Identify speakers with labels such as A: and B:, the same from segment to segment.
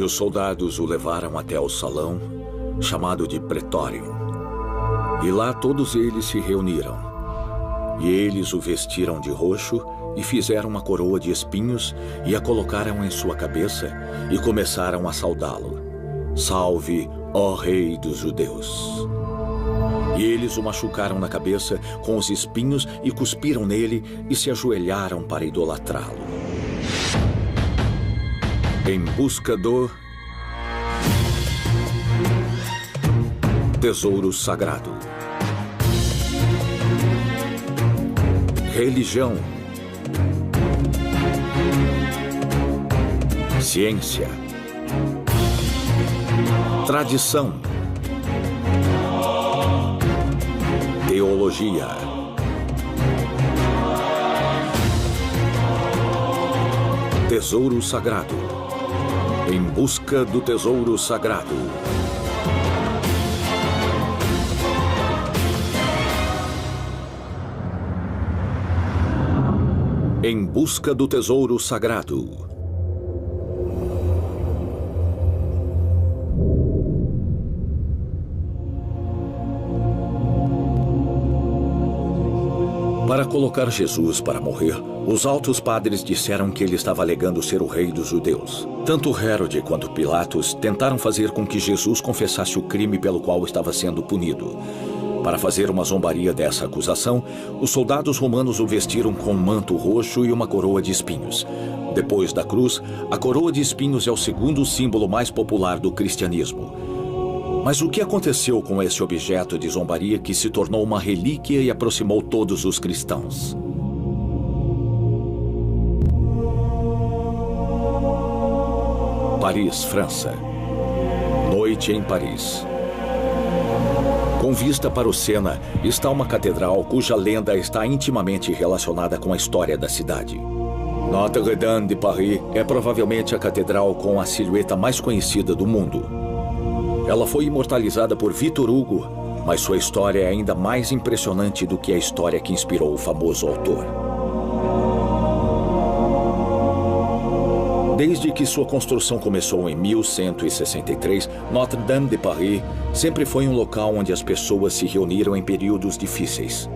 A: E os soldados o levaram até o salão, chamado de Pretório. E lá todos eles se reuniram. E eles o vestiram de roxo e fizeram uma coroa de espinhos e a colocaram em sua cabeça e começaram a saudá-lo. Salve, ó Rei dos Judeus! E eles o machucaram na cabeça com os espinhos e cuspiram nele e se ajoelharam para idolatrá-lo. Em busca do tesouro sagrado. Religião. Ciência. Tradição. Teologia. Tesouro sagrado. Em busca do tesouro sagrado. Em busca do tesouro sagrado. Para colocar Jesus para morrer, os altos padres disseram que ele estava alegando ser o rei dos judeus. Tanto Hérode quanto Pilatos tentaram fazer com que Jesus confessasse o crime pelo qual estava sendo punido. Para fazer uma zombaria dessa acusação, os soldados romanos o vestiram com um manto roxo e uma coroa de espinhos. Depois da cruz, a coroa de espinhos é o segundo símbolo mais popular do cristianismo. Mas o que aconteceu com esse objeto de zombaria que se tornou uma relíquia e aproximou todos os cristãos? Paris, França. Noite em Paris. Com vista para o Sena, está uma catedral cuja lenda está intimamente relacionada com a história da cidade. Notre-Dame de Paris é provavelmente a catedral com a silhueta mais conhecida do mundo. Ela foi imortalizada por Victor Hugo, mas sua história é ainda mais impressionante do que a história que inspirou o famoso autor. Desde que sua construção começou em 1163, Notre-Dame de Paris sempre foi um local onde as pessoas se reuniram em períodos difíceis.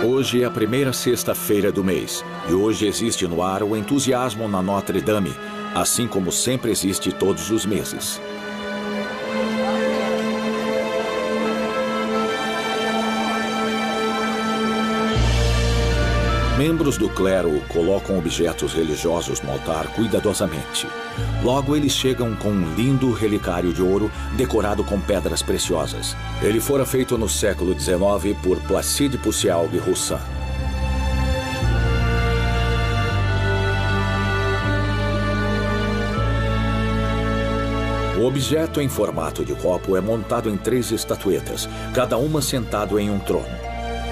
A: Hoje é a primeira sexta-feira do mês, e hoje existe no ar o entusiasmo na Notre Dame, assim como sempre existe todos os meses. Membros do clero colocam objetos religiosos no altar cuidadosamente. Logo, eles chegam com um lindo relicário de ouro decorado com pedras preciosas. Ele fora feito no século XIX por Placide Poussial de Roussin. O objeto em formato de copo é montado em 3 estatuetas, cada uma sentada em um trono.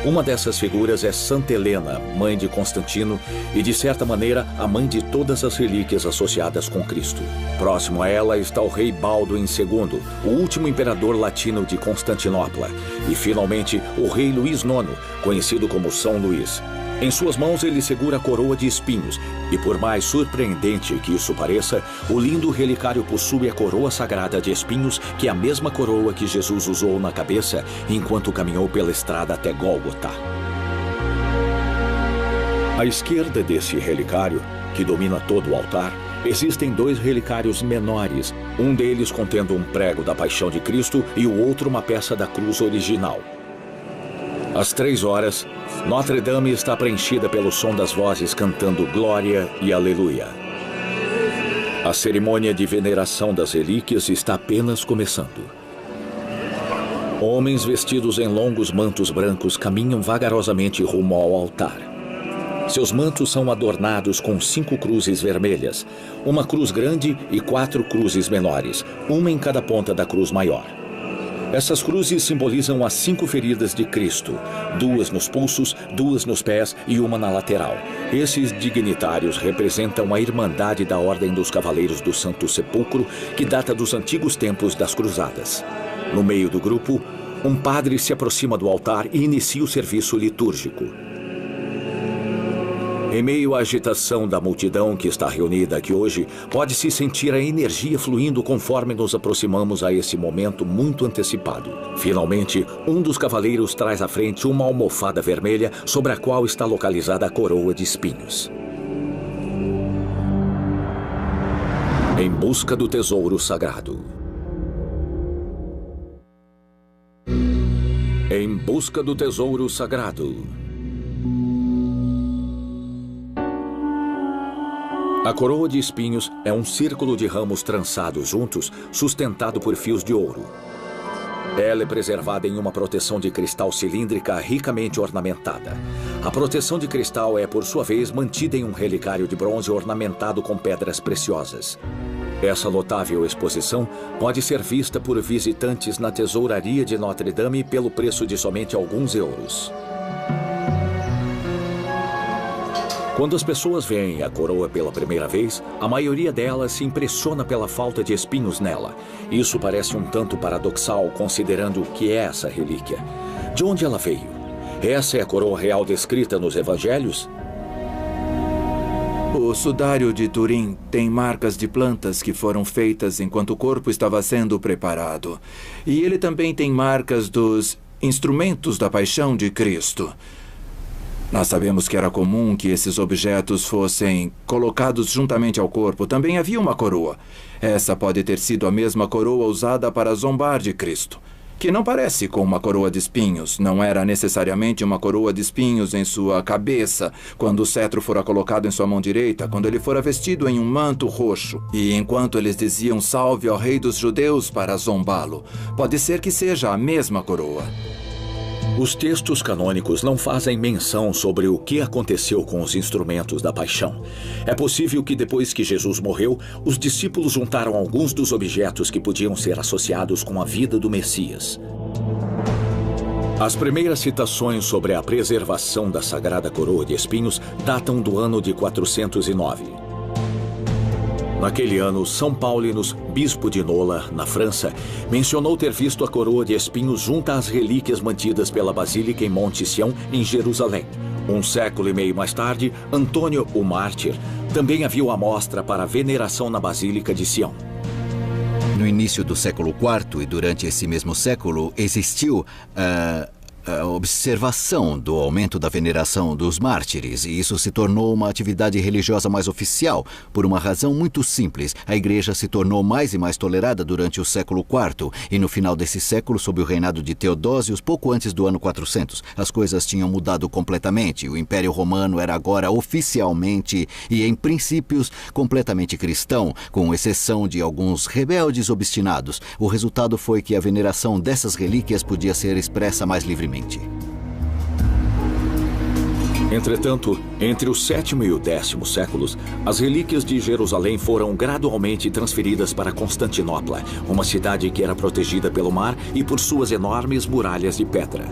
A: Uma dessas figuras é Santa Helena, mãe de Constantino e, de certa maneira, a mãe de todas as relíquias associadas com Cristo. Próximo a ela está o rei Balduin II, o último imperador latino de Constantinopla, e, finalmente, o rei Luís IX, conhecido como São Luís. Em suas mãos ele segura a coroa de espinhos, e por mais surpreendente que isso pareça, o lindo relicário possui a coroa sagrada de espinhos, que é a mesma coroa que Jesus usou na cabeça enquanto caminhou pela estrada até Gólgota. À esquerda desse relicário, que domina todo o altar, existem 2 relicários menores, um deles contendo um prego da Paixão de Cristo e o outro uma peça da cruz original. Às 3 horas, Notre Dame está preenchida pelo som das vozes cantando Glória e Aleluia. A cerimônia de veneração das relíquias está apenas começando. Homens vestidos em longos mantos brancos caminham vagarosamente rumo ao altar. Seus mantos são adornados com 5 cruzes vermelhas, uma cruz grande e 4 cruzes menores, uma em cada ponta da cruz maior. Essas cruzes simbolizam as 5 feridas de Cristo, 2 nos pulsos, 2 nos pés e uma na lateral. Esses dignitários representam a Irmandade da Ordem dos Cavaleiros do Santo Sepulcro, que data dos antigos tempos das Cruzadas. No meio do grupo, um padre se aproxima do altar e inicia o serviço litúrgico. Em meio à agitação da multidão que está reunida aqui hoje, pode-se sentir a energia fluindo conforme nos aproximamos a esse momento muito antecipado. Finalmente, um dos cavaleiros traz à frente uma almofada vermelha sobre a qual está localizada a coroa de espinhos. Em busca do tesouro sagrado. Em busca do tesouro sagrado. A coroa de espinhos é um círculo de ramos trançados juntos, sustentado por fios de ouro. Ela é preservada em uma proteção de cristal cilíndrica ricamente ornamentada. A proteção de cristal é, por sua vez, mantida em um relicário de bronze ornamentado com pedras preciosas. Essa notável exposição pode ser vista por visitantes na tesouraria de Notre Dame pelo preço de somente alguns euros. Quando as pessoas veem a coroa pela primeira vez, a maioria delas se impressiona pela falta de espinhos nela. Isso parece um tanto paradoxal, considerando o que é essa relíquia. De onde ela veio? Essa é a coroa real descrita nos evangelhos?
B: O sudário de Turim tem marcas de plantas que foram feitas enquanto o corpo estava sendo preparado. E ele também tem marcas dos instrumentos da paixão de Cristo. Nós sabemos que era comum que esses objetos fossem colocados juntamente ao corpo. Também havia uma coroa. Essa pode ter sido a mesma coroa usada para zombar de Cristo, que não parece com uma coroa de espinhos. Não era necessariamente uma coroa de espinhos em sua cabeça, quando o cetro fora colocado em sua mão direita, quando ele fora vestido em um manto roxo. E enquanto eles diziam salve ao rei dos judeus para zombá-lo, pode ser que seja a mesma coroa.
A: Os textos canônicos não fazem menção sobre o que aconteceu com os instrumentos da paixão. É possível que depois que Jesus morreu, os discípulos juntaram alguns dos objetos que podiam ser associados com a vida do Messias. As primeiras citações sobre a preservação da Sagrada Coroa de Espinhos datam do ano de 409. Naquele ano, São Paulinus, bispo de Nola, na França, mencionou ter visto a coroa de espinhos junto às relíquias mantidas pela Basílica em Monte Sião, em Jerusalém. Um século e meio mais tarde, Antônio, o Mártir, também a viu à mostra para veneração na Basílica de Sião.
C: No início do século IV e durante esse mesmo século, existiu a observação do aumento da veneração dos mártires, e isso se tornou uma atividade religiosa mais oficial, por uma razão muito simples. A igreja se tornou mais e mais tolerada durante o século IV, e no final desse século, sob o reinado de Teodósios, pouco antes do ano 400, as coisas tinham mudado completamente. O Império Romano era agora oficialmente e em princípios completamente cristão, com exceção de alguns rebeldes obstinados. O resultado foi que a veneração dessas relíquias podia ser expressa mais livremente.
A: Entretanto, entre o 7º e o 10º séculos, as relíquias de Jerusalém foram gradualmente transferidas para Constantinopla, uma cidade que era protegida pelo mar e por suas enormes muralhas de pedra.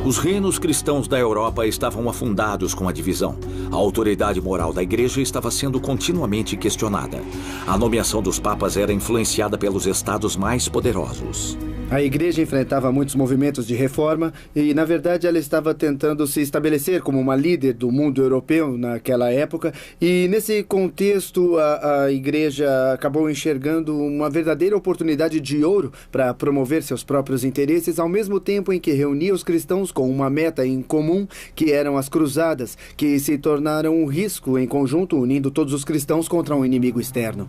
A: Os reinos cristãos da Europa estavam afundados com a divisão. A autoridade moral da igreja estava sendo continuamente questionada. A nomeação dos papas era influenciada pelos estados mais poderosos.
D: A igreja enfrentava muitos movimentos de reforma e, na verdade, ela estava tentando se estabelecer como uma líder do mundo europeu naquela época. E, nesse contexto, a igreja acabou enxergando uma verdadeira oportunidade de ouro para promover seus próprios interesses, ao mesmo tempo em que reunia os cristãos com uma meta em comum, que eram as cruzadas, que se tornaram um risco em conjunto, unindo todos os cristãos contra um inimigo externo.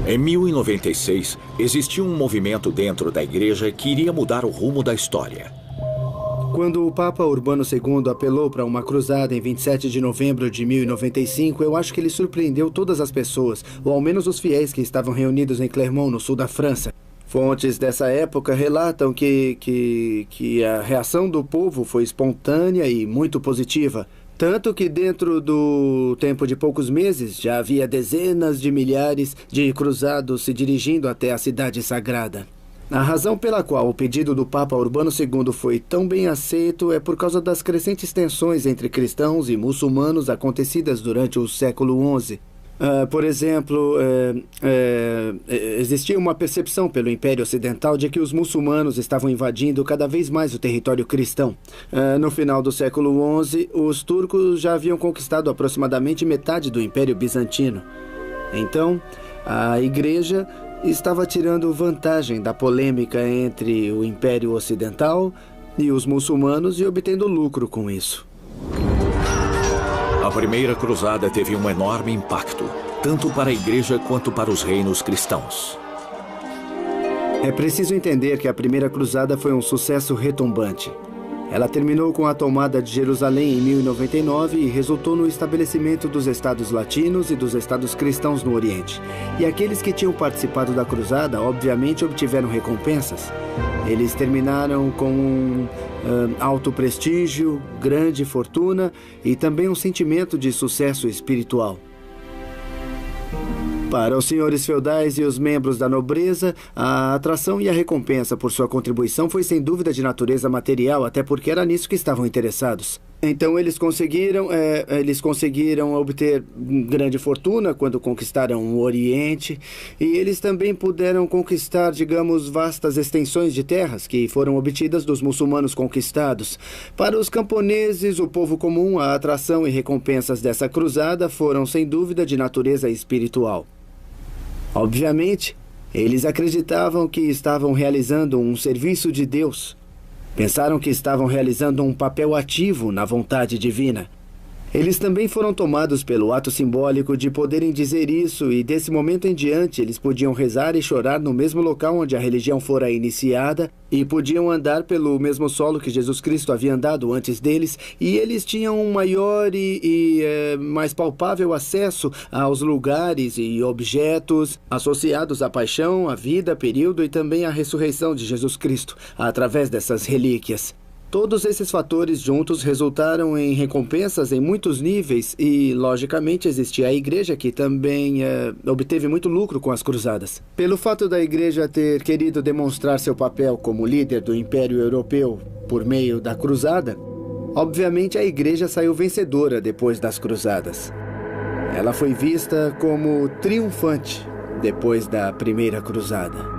A: Em 1096, existiu um movimento dentro da igreja que iria mudar o rumo da história.
D: Quando o Papa Urbano II apelou para uma cruzada em 27 de novembro de 1095, eu acho que ele surpreendeu todas as pessoas, ou ao menos os fiéis que estavam reunidos em Clermont, no sul da França. Fontes dessa época relatam que a reação do povo foi espontânea e muito positiva. Tanto que dentro do tempo de poucos meses já havia dezenas de milhares de cruzados se dirigindo até a cidade sagrada. A razão pela qual o pedido do Papa Urbano II foi tão bem aceito é por causa das crescentes tensões entre cristãos e muçulmanos acontecidas durante o século XI. Por exemplo, existia uma percepção pelo Império Ocidental de que os muçulmanos estavam invadindo cada vez mais o território cristão. No final do século XI, os turcos já haviam conquistado aproximadamente metade do Império Bizantino. Então, a Igreja estava tirando vantagem da polêmica entre o Império Ocidental e os muçulmanos e obtendo lucro com isso.
A: A primeira cruzada teve um enorme impacto, tanto para a Igreja quanto para os reinos cristãos.
D: É preciso entender que a primeira cruzada foi um sucesso retumbante. Ela terminou com a tomada de Jerusalém em 1099 e resultou no estabelecimento dos estados latinos e dos estados cristãos no Oriente. E aqueles que tinham participado da cruzada, obviamente, obtiveram recompensas. Eles terminaram com um alto prestígio, grande fortuna e também um sentimento de sucesso espiritual. Para os senhores feudais e os membros da nobreza, a atração e a recompensa por sua contribuição foi sem dúvida de natureza material, até porque era nisso que estavam interessados. Então eles conseguiram obter grande fortuna quando conquistaram o Oriente, e eles também puderam conquistar, digamos, vastas extensões de terras que foram obtidas dos muçulmanos conquistados. Para os camponeses, o povo comum, a atração e recompensas dessa cruzada foram sem dúvida de natureza espiritual. Obviamente, eles acreditavam que estavam realizando um serviço de Deus. Pensaram que estavam realizando um papel ativo na vontade divina. Eles também foram tomados pelo ato simbólico de poderem dizer isso e, desse momento em diante, eles podiam rezar e chorar no mesmo local onde a religião fora iniciada e podiam andar pelo mesmo solo que Jesus Cristo havia andado antes deles, e eles tinham um maior e mais palpável acesso aos lugares e objetos associados à paixão, à vida, período e também à ressurreição de Jesus Cristo, através dessas relíquias. Todos esses fatores juntos resultaram em recompensas em muitos níveis e, logicamente, existia a Igreja que também obteve muito lucro com as cruzadas. Pelo fato da Igreja ter querido demonstrar seu papel como líder do Império Europeu por meio da cruzada, obviamente a Igreja saiu vencedora depois das cruzadas. Ela foi vista como triunfante depois da primeira cruzada.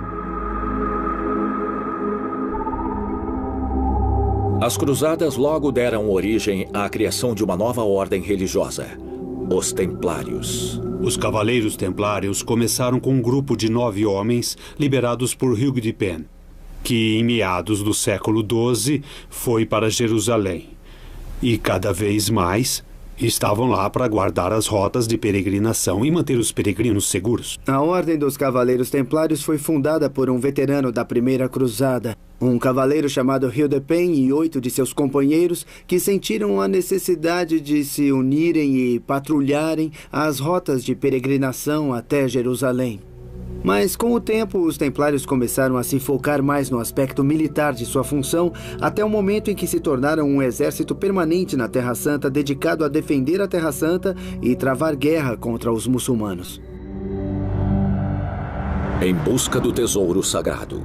A: As cruzadas logo deram origem à criação de uma nova ordem religiosa, os Templários.
E: Os Cavaleiros Templários começaram com um grupo de 9 homens liberados por Hugh de Pen, que em meados do século XII foi para Jerusalém. E cada vez mais estavam lá para guardar as rotas de peregrinação e manter os peregrinos seguros.
D: A Ordem dos Cavaleiros Templários foi fundada por um veterano da Primeira Cruzada, um cavaleiro chamado Hugh de Pen e 8 de seus companheiros que sentiram a necessidade de se unirem e patrulharem as rotas de peregrinação até Jerusalém. Mas, com o tempo, os templários começaram a se focar mais no aspecto militar de sua função, até o momento em que se tornaram um exército permanente na Terra Santa dedicado a defender a Terra Santa e travar guerra contra os muçulmanos.
A: Em busca do tesouro sagrado.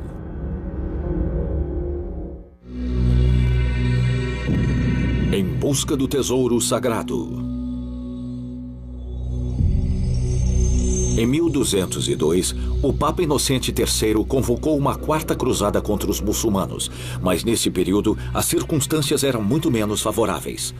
A: Em busca do tesouro sagrado. Em 1202, o Papa Inocente III convocou uma quarta cruzada contra os muçulmanos, mas nesse período as circunstâncias eram muito menos favoráveis.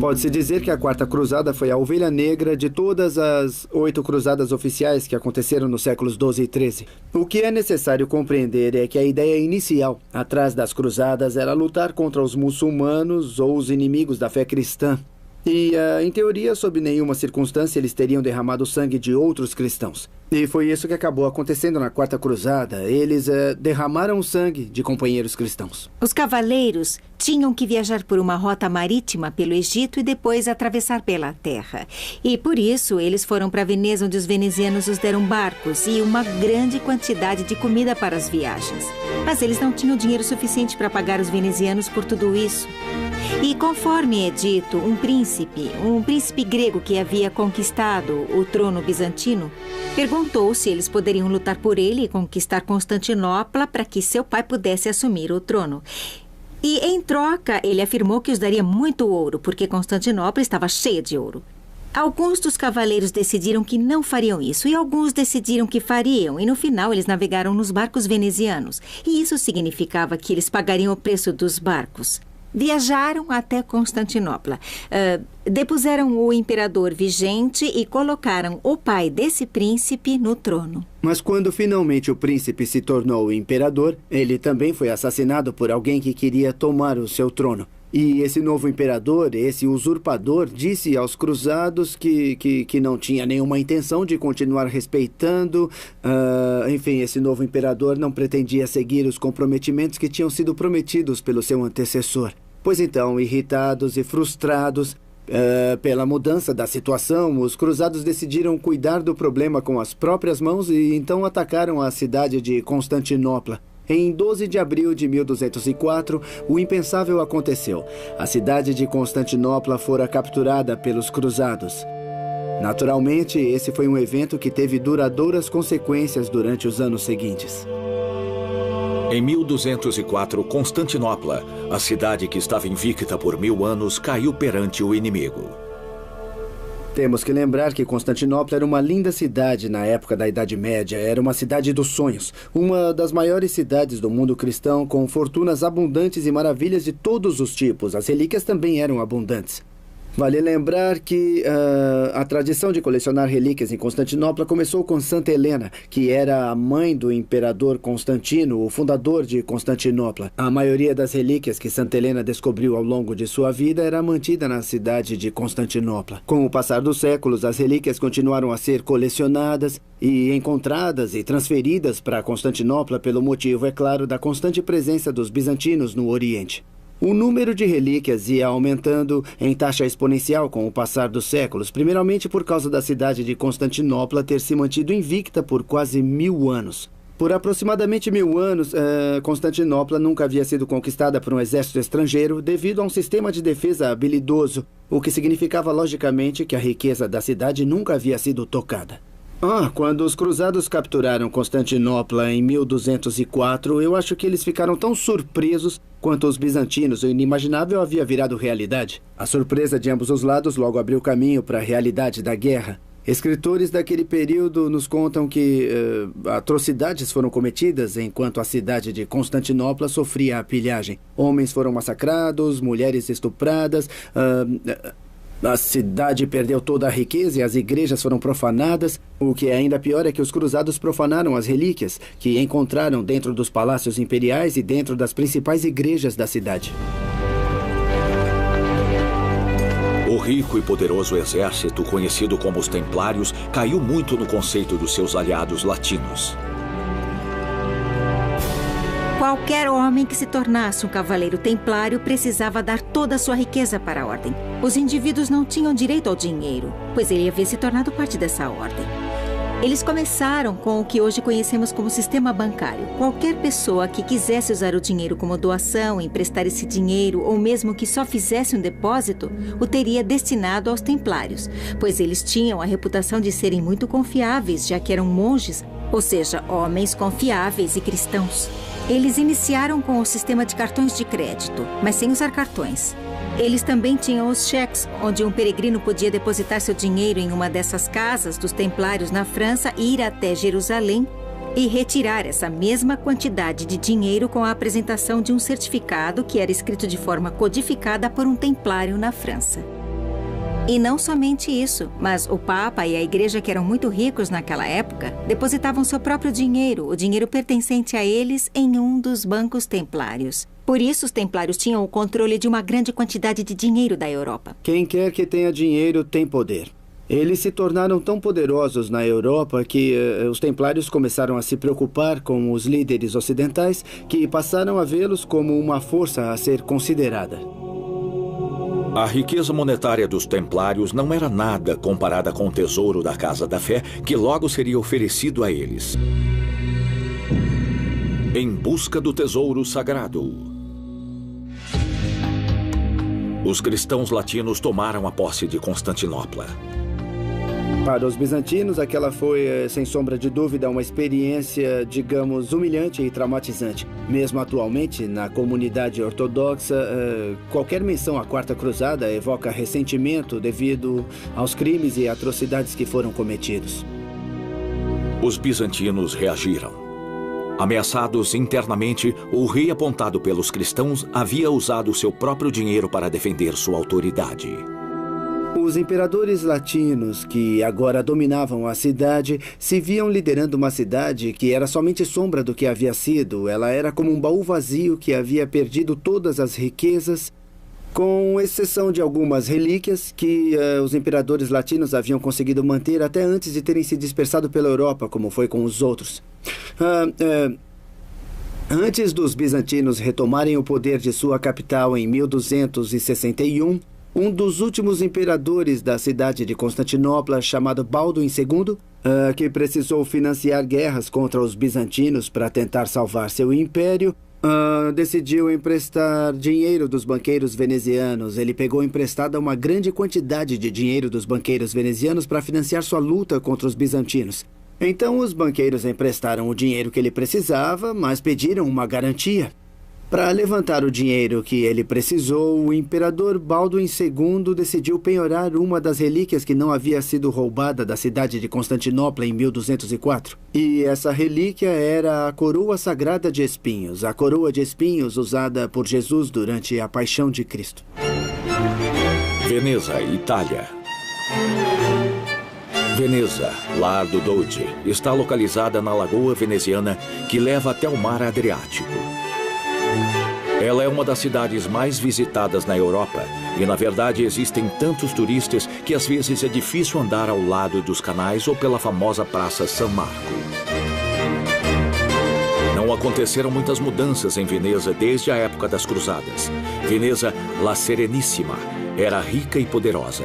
D: Pode-se dizer que a Quarta Cruzada foi a ovelha negra de todas as 8 cruzadas oficiais que aconteceram nos séculos XII e XIII. O que é necessário compreender é que a ideia inicial atrás das cruzadas era lutar contra os muçulmanos ou os inimigos da fé cristã. E, em teoria, sob nenhuma circunstância, eles teriam derramado o sangue de outros cristãos. E foi isso que acabou acontecendo na Quarta Cruzada. Eles derramaram o sangue de companheiros cristãos.
F: Os cavaleiros tinham que viajar por uma rota marítima pelo Egito e depois atravessar pela terra. E por isso eles foram para Veneza, onde os venezianos os deram barcos e uma grande quantidade de comida para as viagens. Mas eles não tinham dinheiro suficiente para pagar os venezianos por tudo isso. E conforme é dito, um príncipe grego que havia conquistado o trono bizantino, perguntou se eles poderiam lutar por ele e conquistar Constantinopla para que seu pai pudesse assumir o trono. E, em troca, ele afirmou que os daria muito ouro, porque Constantinopla estava cheia de ouro. Alguns dos cavaleiros decidiram que não fariam isso e alguns decidiram que fariam. E no final eles navegaram nos barcos venezianos. E isso significava que eles pagariam o preço dos barcos. Viajaram até Constantinopla. Depuseram o imperador vigente e colocaram o pai desse príncipe no trono.
D: Mas quando finalmente o príncipe se tornou o imperador, ele também foi assassinado por alguém que queria tomar o seu trono. E esse novo imperador, esse usurpador, disse aos cruzados que não tinha nenhuma intenção de continuar respeitando. Enfim, esse novo imperador não pretendia seguir os comprometimentos que tinham sido prometidos pelo seu antecessor. Pois então, irritados e frustrados pela mudança da situação, os cruzados decidiram cuidar do problema com as próprias mãos e então atacaram a cidade de Constantinopla. Em 12 de abril de 1204, o impensável aconteceu. A cidade de Constantinopla fora capturada pelos cruzados. Naturalmente, esse foi um evento que teve duradouras consequências durante os anos seguintes.
A: Em 1204, Constantinopla, a cidade que estava invicta por 1000 anos, caiu perante o inimigo.
D: Temos que lembrar que Constantinopla era uma linda cidade na época da Idade Média. Era uma cidade dos sonhos. Uma das maiores cidades do mundo cristão, com fortunas abundantes e maravilhas de todos os tipos. As relíquias também eram abundantes. Vale lembrar que a tradição de colecionar relíquias em Constantinopla começou com Santa Helena, que era a mãe do imperador Constantino, o fundador de Constantinopla. A maioria das relíquias que Santa Helena descobriu ao longo de sua vida era mantida na cidade de Constantinopla. Com o passar dos séculos, as relíquias continuaram a ser colecionadas e encontradas e transferidas para Constantinopla pelo motivo, é claro, da constante presença dos bizantinos no Oriente. O número de relíquias ia aumentando em taxa exponencial com o passar dos séculos, primeiramente por causa da cidade de Constantinopla ter se mantido invicta por quase 1000 anos. Por aproximadamente 1000 anos, Constantinopla nunca havia sido conquistada por um exército estrangeiro devido a um sistema de defesa habilidoso, o que significava logicamente que a riqueza da cidade nunca havia sido tocada. Quando os cruzados capturaram Constantinopla em 1204, eu acho que eles ficaram tão surpresos quanto os bizantinos. O inimaginável havia virado realidade. A surpresa de ambos os lados logo abriu caminho para a realidade da guerra. Escritores daquele período nos contam que atrocidades foram cometidas enquanto a cidade de Constantinopla sofria a pilhagem. Homens foram massacrados, mulheres estupradas... A cidade perdeu toda a riqueza e as igrejas foram profanadas. O que é ainda pior é que os cruzados profanaram as relíquias que encontraram dentro dos palácios imperiais e dentro das principais igrejas da cidade.
A: O rico e poderoso exército, conhecido como os Templários, caiu muito no conceito dos seus aliados latinos.
F: Qualquer homem que se tornasse um cavaleiro templário precisava dar toda a sua riqueza para a ordem. Os indivíduos não tinham direito ao dinheiro, pois ele havia se tornado parte dessa ordem. Eles começaram com o que hoje conhecemos como sistema bancário. Qualquer pessoa que quisesse usar o dinheiro como doação, emprestar esse dinheiro ou mesmo que só fizesse um depósito, o teria destinado aos templários, pois eles tinham a reputação de serem muito confiáveis, já que eram monges, ou seja, homens confiáveis e cristãos. Eles iniciaram com o sistema de cartões de crédito, mas sem usar cartões. Eles também tinham os cheques, onde um peregrino podia depositar seu dinheiro em uma dessas casas dos templários na França, ir até Jerusalém e retirar essa mesma quantidade de dinheiro com a apresentação de um certificado que era escrito de forma codificada por um templário na França. E não somente isso, mas o Papa e a Igreja, que eram muito ricos naquela época, depositavam seu próprio dinheiro, o dinheiro pertencente a eles, em um dos bancos templários. Por isso, os templários tinham o controle de uma grande quantidade de dinheiro da Europa.
D: Quem quer que tenha dinheiro tem poder. Eles se tornaram tão poderosos na Europa que os templários começaram a se preocupar com os líderes ocidentais, que passaram a vê-los como uma força a ser considerada.
A: A riqueza monetária dos templários não era nada comparada com o tesouro da Casa da Fé, que logo seria oferecido a eles. Em busca do tesouro sagrado. Os cristãos latinos tomaram a posse de Constantinopla.
D: Para os bizantinos, aquela foi, sem sombra de dúvida, uma experiência, digamos, humilhante e traumatizante. Mesmo atualmente, na comunidade ortodoxa, qualquer menção à Quarta Cruzada evoca ressentimento devido aos crimes e atrocidades que foram cometidos.
A: Os bizantinos reagiram. Ameaçados internamente, o rei apontado pelos cristãos havia usado seu próprio dinheiro para defender sua autoridade.
D: Os imperadores latinos, que agora dominavam a cidade, se viam liderando uma cidade que era somente sombra do que havia sido. Ela era como um baú vazio que havia perdido todas as riquezas, com exceção de algumas relíquias que os imperadores latinos haviam conseguido manter até antes de terem se dispersado pela Europa, como foi com os outros. Antes dos bizantinos retomarem o poder de sua capital em 1261, um dos últimos imperadores da cidade de Constantinopla, chamado Balduin II, que precisou financiar guerras contra os bizantinos para tentar salvar seu império, decidiu emprestar dinheiro dos banqueiros venezianos. Ele pegou emprestada uma grande quantidade de dinheiro dos banqueiros venezianos para financiar sua luta contra os bizantinos. Então, os banqueiros emprestaram o dinheiro que ele precisava, mas pediram uma garantia. Para levantar o dinheiro que ele precisou, o imperador Balduin II decidiu penhorar uma das relíquias que não havia sido roubada da cidade de Constantinopla em 1204. E essa relíquia era a coroa sagrada de espinhos, a coroa de espinhos usada por Jesus durante a paixão de Cristo.
A: Veneza, Itália. Veneza, lar do Doge, está localizada na lagoa veneziana que leva até o mar Adriático. Ela é uma das cidades mais visitadas na Europa e, na verdade, existem tantos turistas que às vezes é difícil andar ao lado dos canais ou pela famosa Praça San Marco. Não aconteceram muitas mudanças em Veneza desde a época das Cruzadas. Veneza, La Sereníssima, era rica e poderosa.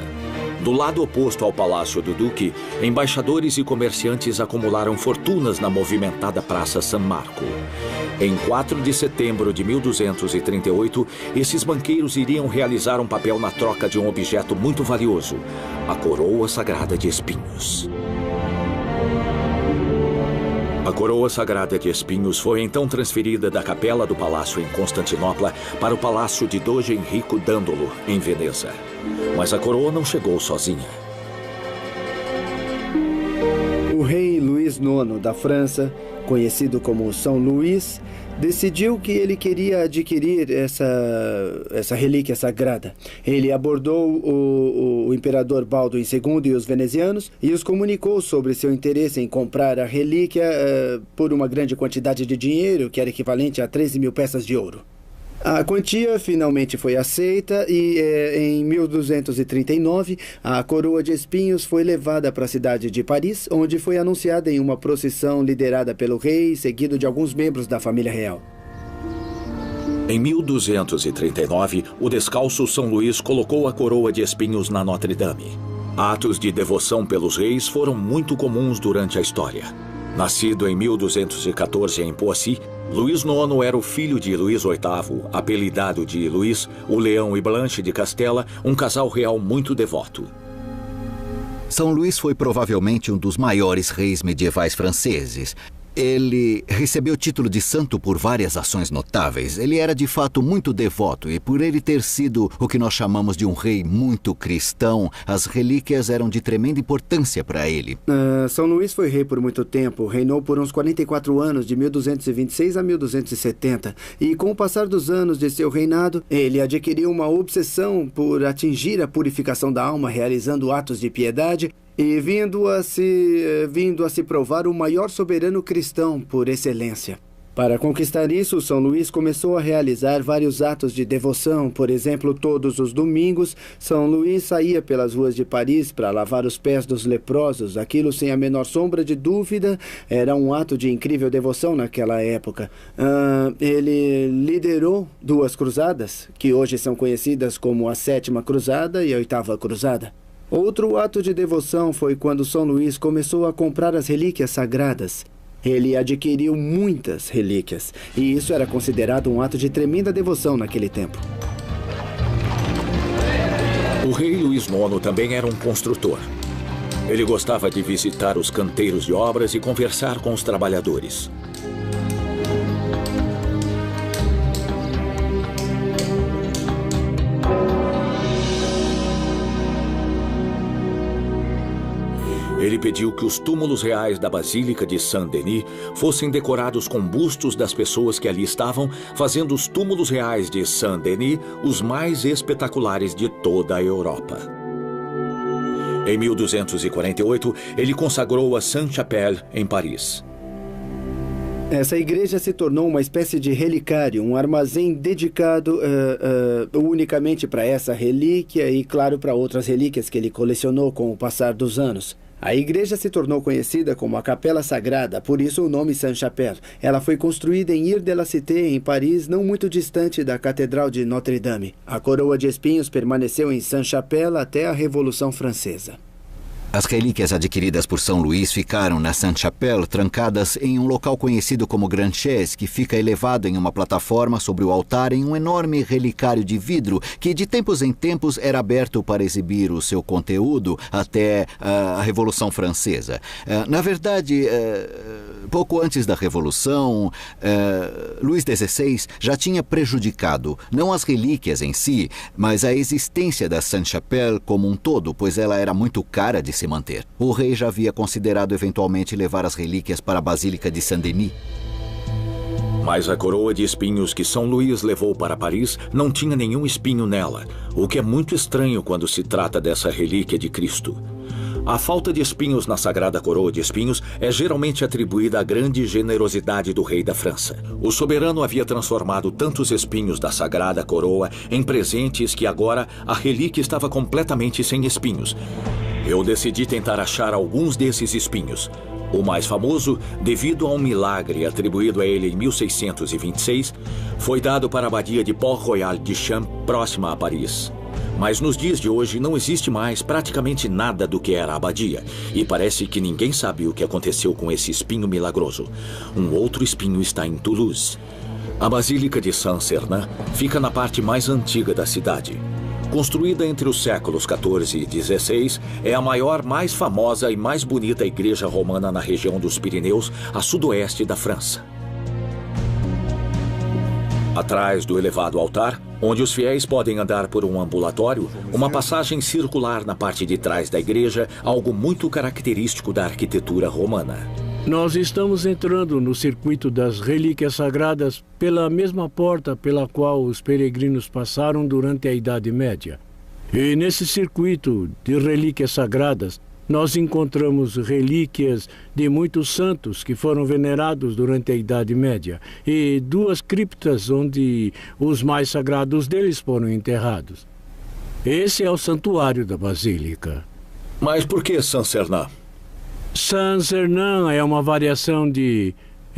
A: Do lado oposto ao Palácio do Duque, embaixadores e comerciantes acumularam fortunas na movimentada Praça San Marco. Em 4 de setembro de 1238, esses banqueiros iriam realizar um papel na troca de um objeto muito valioso, a coroa sagrada de espinhos. A coroa sagrada de espinhos foi então transferida da capela do palácio em Constantinopla para o palácio de Doge Enrico Dandolo, em Veneza. Mas a coroa não chegou sozinha.
D: O rei Luís IX da França, conhecido como São Luís, decidiu que ele queria adquirir essa relíquia sagrada. Ele abordou o imperador Balduin II e os venezianos e os comunicou sobre seu interesse em comprar a relíquia por uma grande quantidade de dinheiro, que era equivalente a 13 mil peças de ouro. A quantia finalmente foi aceita e, em 1239, a coroa de espinhos foi levada para a cidade de Paris, onde foi anunciada em uma procissão liderada pelo rei, seguido de alguns membros da família real.
A: Em 1239, o descalço São Luís colocou a coroa de espinhos na Notre-Dame. Atos de devoção pelos reis foram muito comuns durante a história. Nascido em 1214 em Poissy, Luís IX era o filho de Luís VIII, apelidado de Luís, o Leão e Blanche de Castela, um casal real muito devoto.
C: São Luís foi provavelmente um dos maiores reis medievais franceses. Ele recebeu o título de santo por várias ações notáveis. Ele era de fato muito devoto e, por ele ter sido o que nós chamamos de um rei muito cristão, as relíquias eram de tremenda importância para ele.
D: São Luís foi rei por muito tempo. Reinou por uns 44 anos, de 1226 a 1270. E com o passar dos anos de seu reinado, ele adquiriu uma obsessão por atingir a purificação da alma, realizando atos de piedade e vindo a se provar o maior soberano cristão por excelência. Para conquistar isso, São Luís começou a realizar vários atos de devoção. Por exemplo, todos os domingos, São Luís saía pelas ruas de Paris para lavar os pés dos leprosos. Aquilo, sem a menor sombra de dúvida, era um ato de incrível devoção naquela época. Ele liderou 2 cruzadas, que hoje são conhecidas como a 7ª Cruzada e a 8ª Cruzada. Outro ato de devoção foi quando São Luís começou a comprar as relíquias sagradas. Ele adquiriu muitas relíquias, e isso era considerado um ato de tremenda devoção naquele tempo.
A: O rei Luís IX também era um construtor. Ele gostava de visitar os canteiros de obras e conversar com os trabalhadores. Ele pediu que os túmulos reais da Basílica de Saint-Denis fossem decorados com bustos das pessoas que ali estavam, fazendo os túmulos reais de Saint-Denis os mais espetaculares de toda a Europa. Em 1248, ele consagrou a Sainte-Chapelle, em Paris.
D: Essa igreja se tornou uma espécie de relicário, um armazém dedicado unicamente para essa relíquia e, claro, para outras relíquias que ele colecionou com o passar dos anos. A igreja se tornou conhecida como a Capela Sagrada, por isso o nome Sainte-Chapelle. Ela foi construída em Ir-de-la-Cité, em Paris, não muito distante da Catedral de Notre-Dame. A coroa de espinhos permaneceu em Sainte-Chapelle até a Revolução Francesa.
C: As relíquias adquiridas por São Luís ficaram na Sainte-Chapelle trancadas em um local conhecido como Grande Chaise, que fica elevado em uma plataforma sobre o altar em um enorme relicário de vidro que de tempos em tempos era aberto para exibir o seu conteúdo até a Revolução Francesa. Na verdade, pouco antes da Revolução, Luís XVI já tinha prejudicado não as relíquias em si, mas a existência da Sainte-Chapelle como um todo, pois ela era muito cara de se manter. O rei já havia considerado eventualmente levar as relíquias para a Basílica de Saint-Denis.
A: Mas a coroa de espinhos que São Luís levou para Paris não tinha nenhum espinho nela, o que é muito estranho quando se trata dessa relíquia de Cristo. A falta de espinhos na Sagrada Coroa de Espinhos é geralmente atribuída à grande generosidade do rei da França. O soberano havia transformado tantos espinhos da Sagrada Coroa em presentes que agora a relíquia estava completamente sem espinhos. Eu decidi tentar achar alguns desses espinhos. O mais famoso, devido a um milagre atribuído a ele em 1626, foi dado para a abadia de Port-Royal de Champs, próxima a Paris. Mas nos dias de hoje não existe mais praticamente nada do que era a abadia, e parece que ninguém sabe o que aconteceu com esse espinho milagroso. Um outro espinho está em Toulouse. A Basílica de Saint-Sernin fica na parte mais antiga da cidade. Construída entre os séculos XIV e XVI, é a maior, mais famosa e mais bonita igreja romana na região dos Pirineus, a sudoeste da França. Atrás do elevado altar, onde os fiéis podem andar por um ambulatório, uma passagem circular na parte de trás da igreja, algo muito característico da arquitetura romana.
G: Nós estamos entrando no circuito das relíquias sagradas pela mesma porta pela qual os peregrinos passaram durante a Idade Média. E nesse circuito de relíquias sagradas, nós encontramos relíquias de muitos santos que foram venerados durante a Idade Média e 2 criptas onde os mais sagrados deles foram enterrados. Esse é o santuário da Basílica.
A: Mas por que Saint-Sernin?
G: Saint-Sernin é uma variação de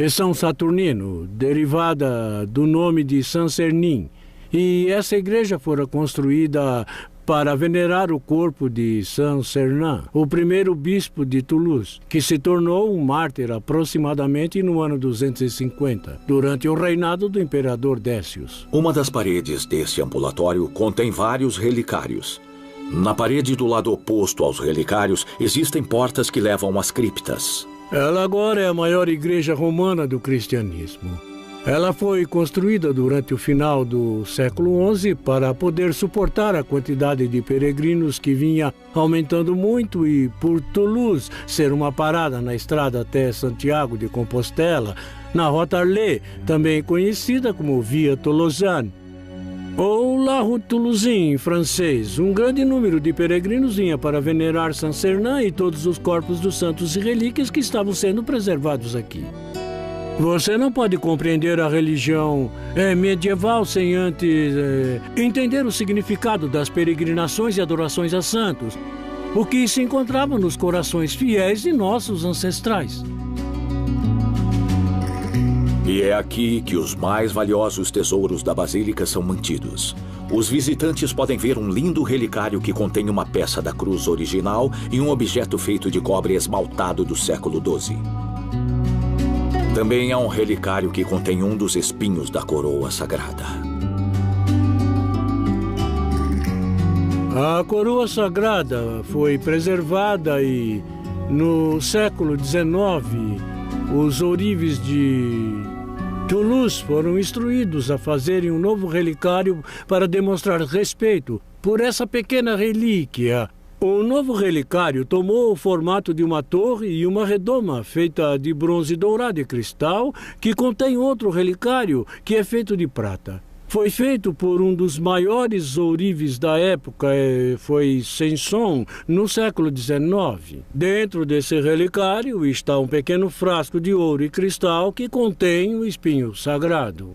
G: São Saturnino, derivada do nome de Saint-Sernin. E essa igreja fora construída para venerar o corpo de Saint-Sernin, o primeiro bispo de Toulouse, que se tornou um mártir aproximadamente no ano 250, durante o reinado do imperador Décius.
A: Uma das paredes desse ambulatório contém vários relicários. Na parede do lado oposto aos relicários, existem portas que levam às criptas.
G: Ela agora é a maior igreja romana do cristianismo. Ela foi construída durante o final do século XI para poder suportar a quantidade de peregrinos que vinha aumentando muito e por Toulouse ser uma parada na estrada até Santiago de Compostela, na Rota Arlé, também conhecida como Via Tolosane, ou La Route Toulousaine em francês. Um grande número de peregrinos vinha para venerar Saint-Sernin e todos os corpos dos santos e relíquias que estavam sendo preservados aqui. Você não pode compreender a religião medieval sem antes entender o significado das peregrinações e adorações a santos, o que se encontrava nos corações fiéis de nossos ancestrais.
A: E é aqui que os mais valiosos tesouros da Basílica são mantidos. Os visitantes podem ver um lindo relicário que contém uma peça da cruz original e um objeto feito de cobre esmaltado do século XII. Também há um relicário que contém um dos espinhos da coroa sagrada.
G: A coroa sagrada foi preservada e, no século XIX, os ourives de Toulouse foram instruídos a fazerem um novo relicário para demonstrar respeito por essa pequena relíquia. O novo relicário tomou o formato de uma torre e uma redoma feita de bronze dourado e cristal, que contém outro relicário que é feito de prata. Foi feito por um dos maiores ourives da época, foi Sanson, no século XIX. Dentro desse relicário está um pequeno frasco de ouro e cristal que contém o espinho sagrado.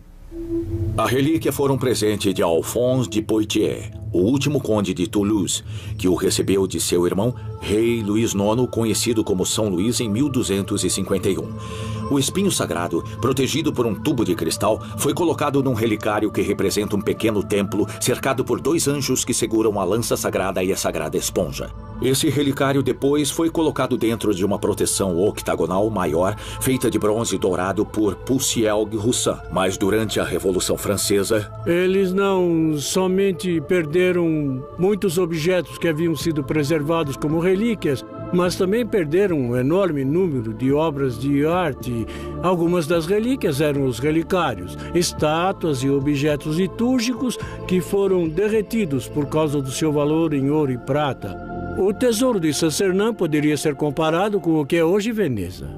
A: A relíquia foi um presente de Alphonse de Poitiers, o último conde de Toulouse, que o recebeu de seu irmão, rei Luís IX, conhecido como São Luís, em 1251. O espinho sagrado, protegido por um tubo de cristal, foi colocado num relicário que representa um pequeno templo cercado por 2 anjos que seguram a lança sagrada e a sagrada esponja. Esse relicário depois foi colocado dentro de uma proteção octagonal maior, feita de bronze dourado por Poussielgue-Roussin. Mas durante a Revolução Francesa,
G: eles não somente perderam muitos objetos que haviam sido preservados como relíquias, mas também perderam um enorme número de obras de arte. Algumas das relíquias eram os relicários, estátuas e objetos litúrgicos que foram derretidos por causa do seu valor em ouro e prata. O tesouro de Saint-Sernin poderia ser comparado com o que é hoje Veneza.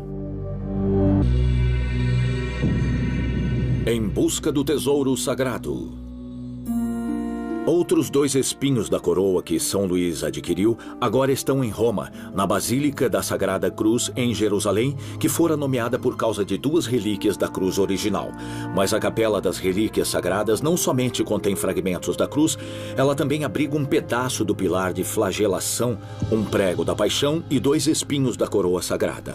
A: Em busca do tesouro sagrado. Outros 2 espinhos da coroa que São Luís adquiriu agora estão em Roma, na Basílica da Sagrada Cruz, em Jerusalém, que fora nomeada por causa de 2 relíquias da cruz original. Mas a Capela das Relíquias Sagradas não somente contém fragmentos da cruz, ela também abriga um pedaço do pilar de flagelação, um prego da paixão e 2 espinhos da coroa sagrada.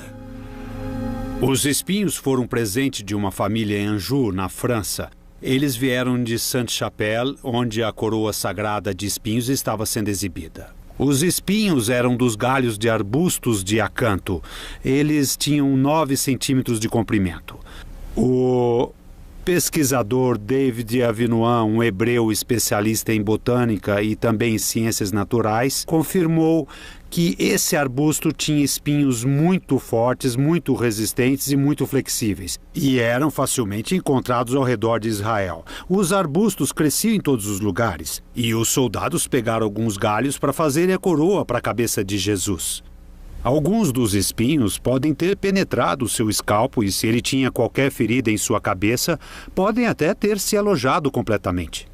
E: Os espinhos foram presente de uma família em Anjou, na França. Eles vieram de Sainte-Chapelle, onde a coroa sagrada de espinhos estava sendo exibida. Os espinhos eram dos galhos de arbustos de acanto. Eles tinham 9 centímetros de comprimento. O pesquisador David Avinois, um hebreu especialista em botânica e também em ciências naturais, confirmou que esse arbusto tinha espinhos muito fortes, muito resistentes e muito flexíveis, e eram facilmente encontrados ao redor de Israel. Os arbustos cresciam em todos os lugares, e os soldados pegaram alguns galhos para fazerem a coroa para a cabeça de Jesus. Alguns dos espinhos podem ter penetrado o seu escalpo e, se ele tinha qualquer ferida em sua cabeça, podem até ter se alojado completamente.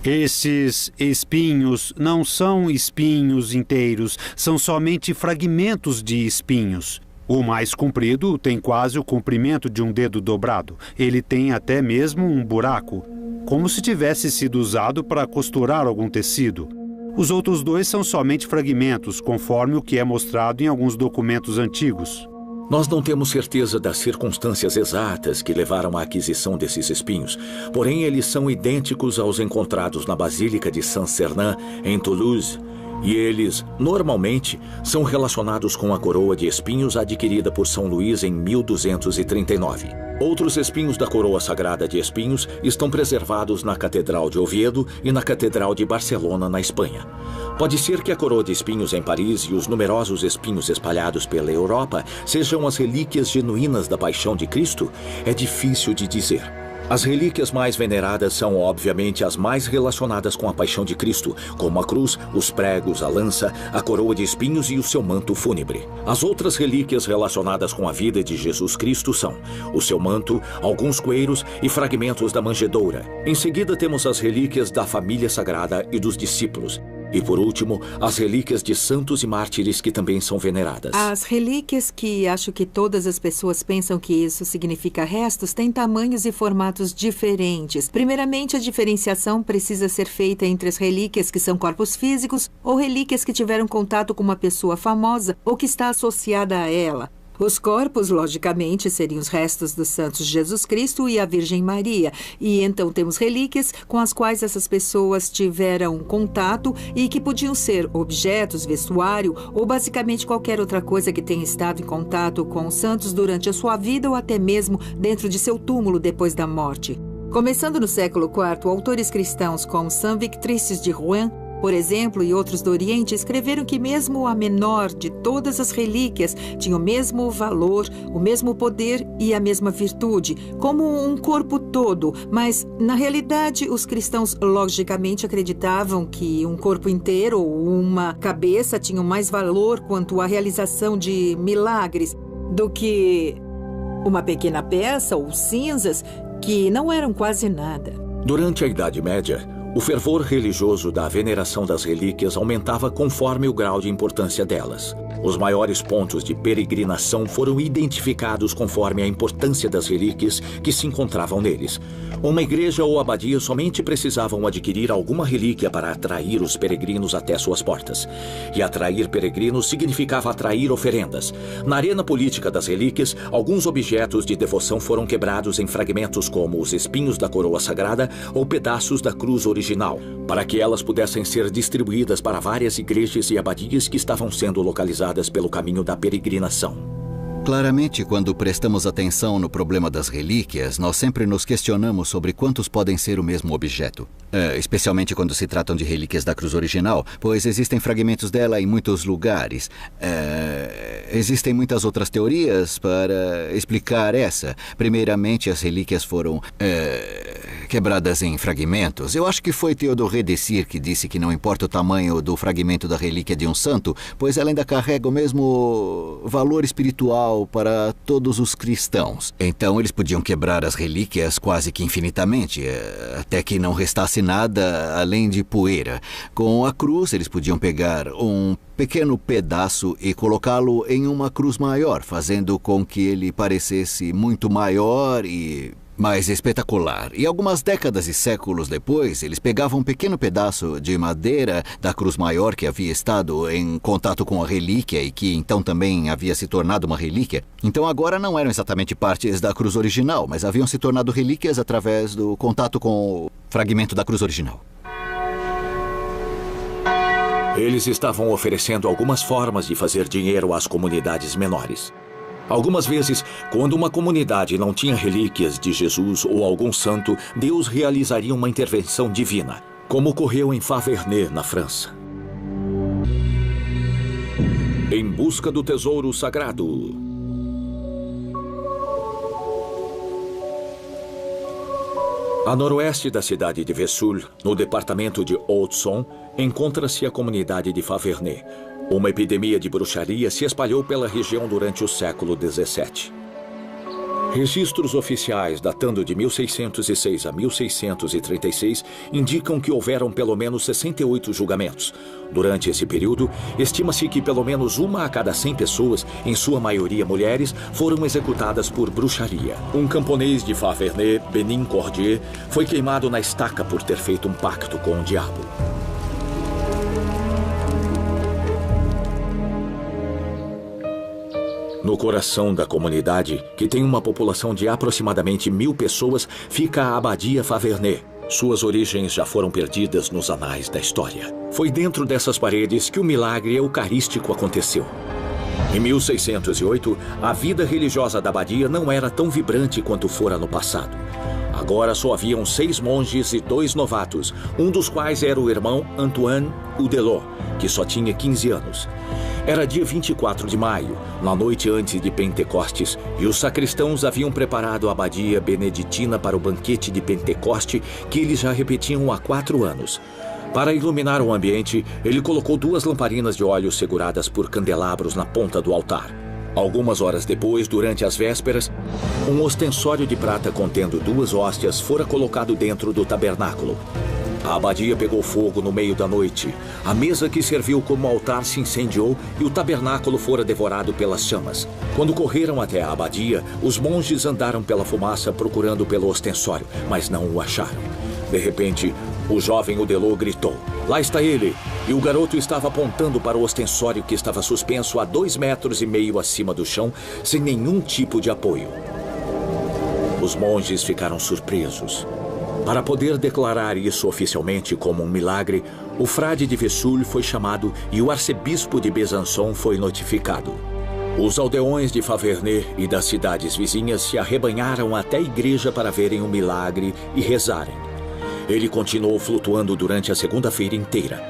E: Esses espinhos não são espinhos inteiros, são somente fragmentos de espinhos. O mais comprido tem quase o comprimento de um dedo dobrado. Ele tem até mesmo um buraco, como se tivesse sido usado para costurar algum tecido. Os outros 2 são somente fragmentos, conforme o que é mostrado em alguns documentos antigos.
A: Nós não temos certeza das circunstâncias exatas que levaram à aquisição desses espinhos, porém eles são idênticos aos encontrados na Basílica de Saint-Sernin, em Toulouse, e eles, normalmente, são relacionados com a coroa de espinhos adquirida por São Luís em 1239. Outros espinhos da coroa sagrada de espinhos estão preservados na Catedral de Oviedo e na Catedral de Barcelona, na Espanha. Pode ser que a coroa de espinhos em Paris e os numerosos espinhos espalhados pela Europa sejam as relíquias genuínas da Paixão de Cristo? É difícil de dizer. As relíquias mais veneradas são, obviamente, as mais relacionadas com a Paixão de Cristo, como a cruz, os pregos, a lança, a coroa de espinhos e o seu manto fúnebre. As outras relíquias relacionadas com a vida de Jesus Cristo são o seu manto, alguns coeiros e fragmentos da manjedoura. Em seguida, temos as relíquias da família sagrada e dos discípulos. E, por último, as relíquias de santos e mártires que também são veneradas.
H: As relíquias, que acho que todas as pessoas pensam que isso significa restos, têm tamanhos e formatos diferentes. Primeiramente, a diferenciação precisa ser feita entre as relíquias que são corpos físicos ou relíquias que tiveram contato com uma pessoa famosa ou que está associada a ela. Os corpos, logicamente, seriam os restos dos santos Jesus Cristo e a Virgem Maria. E então temos relíquias com as quais essas pessoas tiveram contato e que podiam ser objetos, vestuário ou basicamente qualquer outra coisa que tenha estado em contato com os santos durante a sua vida ou até mesmo dentro de seu túmulo depois da morte. Começando no século IV, autores cristãos como Saint Victricius de Rouen por exemplo, e outros do Oriente, escreveram que mesmo a menor de todas as relíquias tinha o mesmo valor, o mesmo poder e a mesma virtude, como um corpo todo. Mas, na realidade, os cristãos logicamente acreditavam que um corpo inteiro ou uma cabeça tinham mais valor quanto à realização de milagres do que uma pequena peça ou cinzas que não eram quase nada.
A: Durante a Idade Média, o fervor religioso da veneração das relíquias aumentava conforme o grau de importância delas. Os maiores pontos de peregrinação foram identificados conforme a importância das relíquias que se encontravam neles. Uma igreja ou abadia somente precisavam adquirir alguma relíquia para atrair os peregrinos até suas portas. E atrair peregrinos significava atrair oferendas. Na arena política das relíquias, alguns objetos de devoção foram quebrados em fragmentos como os espinhos da coroa sagrada ou pedaços da cruz original, para que elas pudessem ser distribuídas para várias igrejas e abadias que estavam sendo localizadas pelo caminho da peregrinação.
C: Claramente, quando prestamos atenção no problema das relíquias, nós sempre nos questionamos sobre quantos podem ser o mesmo objeto. Especialmente quando se tratam de relíquias da cruz original, pois existem fragmentos dela em muitos lugares. Existem muitas outras teorias para explicar essa. Primeiramente, as relíquias foram quebradas em fragmentos. Eu acho que foi Théodore de Cyr que disse que não importa o tamanho do fragmento da relíquia de um santo, pois ela ainda carrega o mesmo valor espiritual para todos os cristãos. Então eles podiam quebrar as relíquias quase que infinitamente, até que não restasse nada além de poeira. Com a cruz, eles podiam pegar um pequeno pedaço e colocá-lo em uma cruz maior, fazendo com que ele parecesse muito maior e mais espetacular. E algumas décadas e séculos depois, eles pegavam um pequeno pedaço de madeira da cruz maior que havia estado em contato com a relíquia e que então também havia se tornado uma relíquia. Então agora não eram exatamente partes da cruz original, mas haviam se tornado relíquias através do contato com o fragmento da cruz original.
A: Eles estavam oferecendo algumas formas de fazer dinheiro às comunidades menores. Algumas vezes, quando uma comunidade não tinha relíquias de Jesus ou algum santo, Deus realizaria uma intervenção divina, como ocorreu em Favernet, na França. Em busca do tesouro sagrado. A noroeste da cidade de Vesoul, no departamento de Haute-Saône, encontra-se a comunidade de Favernet. Uma epidemia de bruxaria se espalhou pela região durante o século XVII. Registros oficiais datando de 1606 a 1636 indicam que houveram pelo menos 68 julgamentos. Durante esse período, estima-se que pelo menos uma a cada 100 pessoas, em sua maioria mulheres, foram executadas por bruxaria. Um camponês de Favernet, Benin Cordier, foi queimado na estaca por ter feito um pacto com o diabo. No coração da comunidade, que tem uma população de aproximadamente 1000 pessoas, fica a Abadia Favernet. Suas origens já foram perdidas nos anais da história. Foi dentro dessas paredes que o milagre eucarístico aconteceu. Em 1608, a vida religiosa da abadia não era tão vibrante quanto fora no passado. Agora só haviam 6 monges e 2 novatos, um dos quais era o irmão Antoine Udelot, que só tinha 15 anos. Era dia 24 de maio, na noite antes de Pentecostes, e os sacristãos haviam preparado a abadia beneditina para o banquete de Pentecoste que eles já repetiam há 4 anos. Para iluminar o ambiente, ele colocou 2 lamparinas de óleo seguradas por candelabros na ponta do altar. Algumas horas depois, durante as vésperas, um ostensório de prata contendo 2 hóstias fora colocado dentro do tabernáculo. A abadia pegou fogo no meio da noite. A mesa que serviu como altar se incendiou e o tabernáculo fora devorado pelas chamas. Quando correram até a abadia, os monges andaram pela fumaça procurando pelo ostensório, mas não o acharam. De repente, o jovem Udelot gritou: "Lá está ele!" E o garoto estava apontando para o ostensório que estava suspenso a 2,5 metros acima do chão, sem nenhum tipo de apoio. Os monges ficaram surpresos. Para poder declarar isso oficialmente como um milagre, o frade de Vesoul foi chamado e o arcebispo de Besançon foi notificado. Os aldeões de Favernet e das cidades vizinhas se arrebanharam até a igreja para verem o milagre e rezarem. Ele continuou flutuando durante a segunda-feira inteira.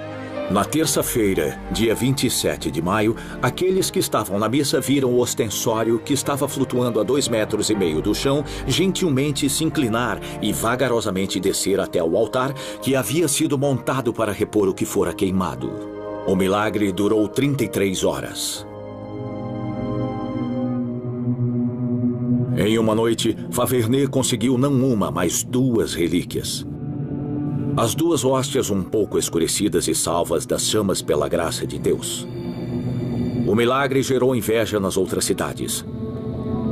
A: Na terça-feira, dia 27 de maio, aqueles que estavam na missa viram o ostensório que estava flutuando a 2,5 metros do chão gentilmente se inclinar e vagarosamente descer até o altar que havia sido montado para repor o que fora queimado. O milagre durou 33 horas. Em uma noite, Favernet conseguiu não uma, mas 2 relíquias. As 2 hóstias um pouco escurecidas e salvas das chamas pela graça de Deus. O milagre gerou inveja nas outras cidades.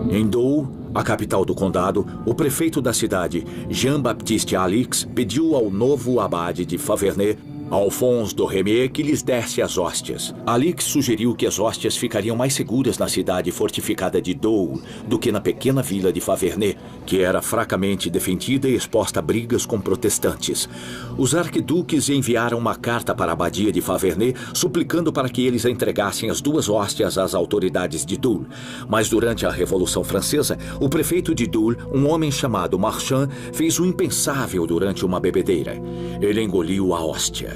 A: Em Dole, a capital do condado, o prefeito da cidade, Jean-Baptiste Alix, pediu ao novo abade de Favernet, Alphonse de Remier, que lhes desse as hóstias. Alix sugeriu que as hóstias ficariam mais seguras na cidade fortificada de Dole do que na pequena vila de Favernet, que era fracamente defendida e exposta a brigas com protestantes. Os arquiduques enviaram uma carta para a abadia de Favernet, suplicando para que eles entregassem as 2 hóstias às autoridades de Dole. Mas durante a Revolução Francesa, o prefeito de Dole, um homem chamado Marchand, fez o impensável durante uma bebedeira. Ele engoliu a hóstia.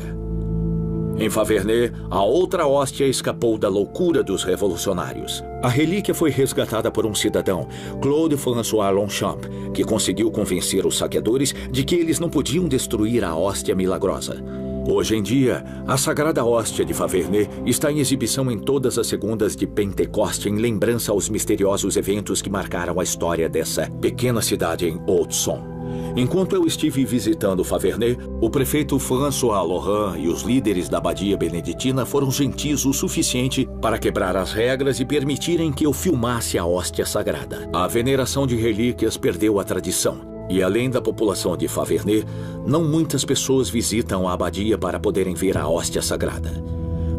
A: Em Favernet, a outra hóstia escapou da loucura dos revolucionários. A relíquia foi resgatada por um cidadão, Claude François Longchamp, que conseguiu convencer os saqueadores de que eles não podiam destruir a hóstia milagrosa. Hoje em dia, a Sagrada Hóstia de Favernet está em exibição em todas as segundas de Pentecoste em lembrança aos misteriosos eventos que marcaram a história dessa pequena cidade em Haute-Saône. Enquanto eu estive visitando Favernet, o prefeito François Laurent e os líderes da abadia beneditina foram gentis o suficiente para quebrar as regras e permitirem que eu filmasse a hóstia sagrada. A veneração de relíquias perdeu a tradição. E além da população de Favernet, não muitas pessoas visitam a abadia para poderem ver a hóstia sagrada.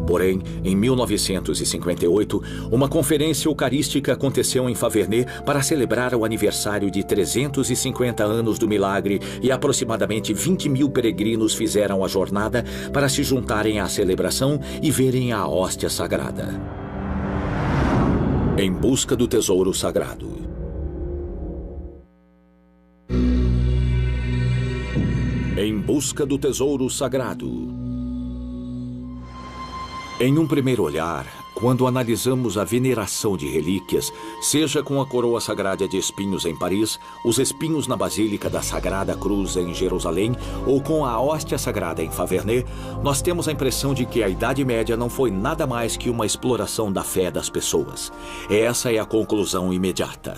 A: Porém, em 1958, uma conferência eucarística aconteceu em Favernet para celebrar o aniversário de 350 anos do milagre e aproximadamente 20.000 peregrinos fizeram a jornada para se juntarem à celebração e verem a hóstia sagrada. Em busca do tesouro sagrado. Em busca do tesouro sagrado. Em um primeiro olhar, quando analisamos a veneração de relíquias, seja com a coroa sagrada de espinhos em Paris, os espinhos na Basílica da Sagrada Cruz em Jerusalém ou com a hóstia sagrada em Favernet, nós temos a impressão de que a Idade Média não foi nada mais que uma exploração da fé das pessoas. Essa é a conclusão imediata.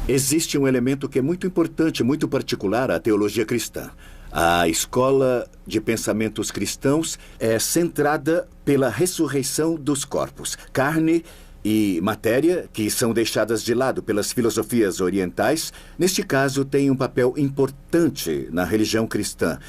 I: Existe um elemento que é muito importante, muito particular à teologia cristã. A escola de pensamentos cristãos é centrada pela ressurreição dos corpos. Carne e matéria, que são deixadas de lado pelas filosofias orientais, neste caso, têm um papel importante na religião cristã.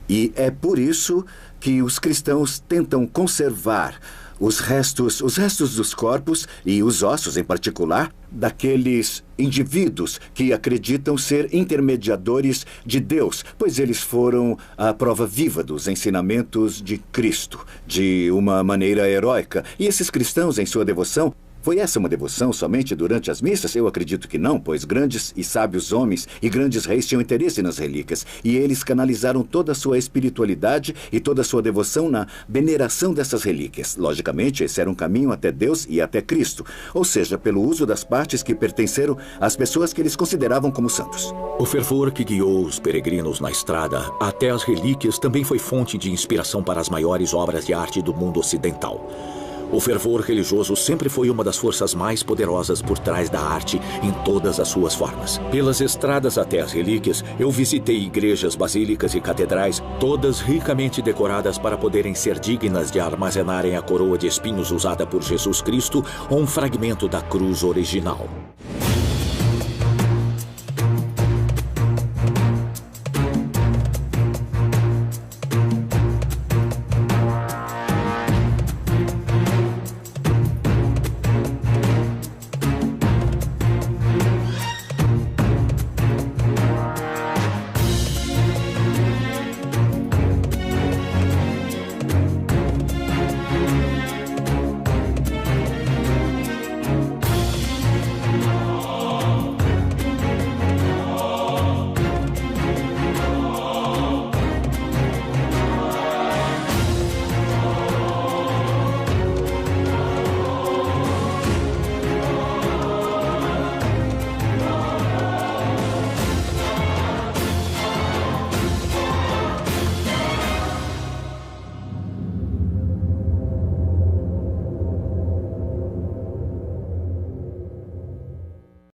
I: E é por isso que os cristãos tentam conservar os restos dos corpos, e os ossos em particular, daqueles indivíduos que acreditam ser intermediadores de Deus, pois eles foram a prova viva dos ensinamentos de Cristo, de uma maneira heróica. E esses cristãos, em sua devoção, foi essa uma devoção somente durante as missas? Eu acredito que não, pois grandes e sábios homens e grandes reis tinham interesse nas relíquias, e eles canalizaram toda a sua espiritualidade e toda a sua devoção na veneração dessas relíquias. Logicamente, esse era um caminho até Deus e até Cristo, ou seja, pelo uso das partes que pertenceram às pessoas que eles consideravam como santos.
A: O fervor que guiou os peregrinos na estrada até as relíquias também foi fonte de inspiração para as maiores obras de arte do mundo ocidental. O fervor religioso sempre foi uma das forças mais poderosas por trás da arte em todas as suas formas. Pelas estradas até as relíquias, eu visitei igrejas, basílicas e catedrais, todas ricamente decoradas para poderem ser dignas de armazenarem a coroa de espinhos usada por Jesus Cristo ou um fragmento da cruz original.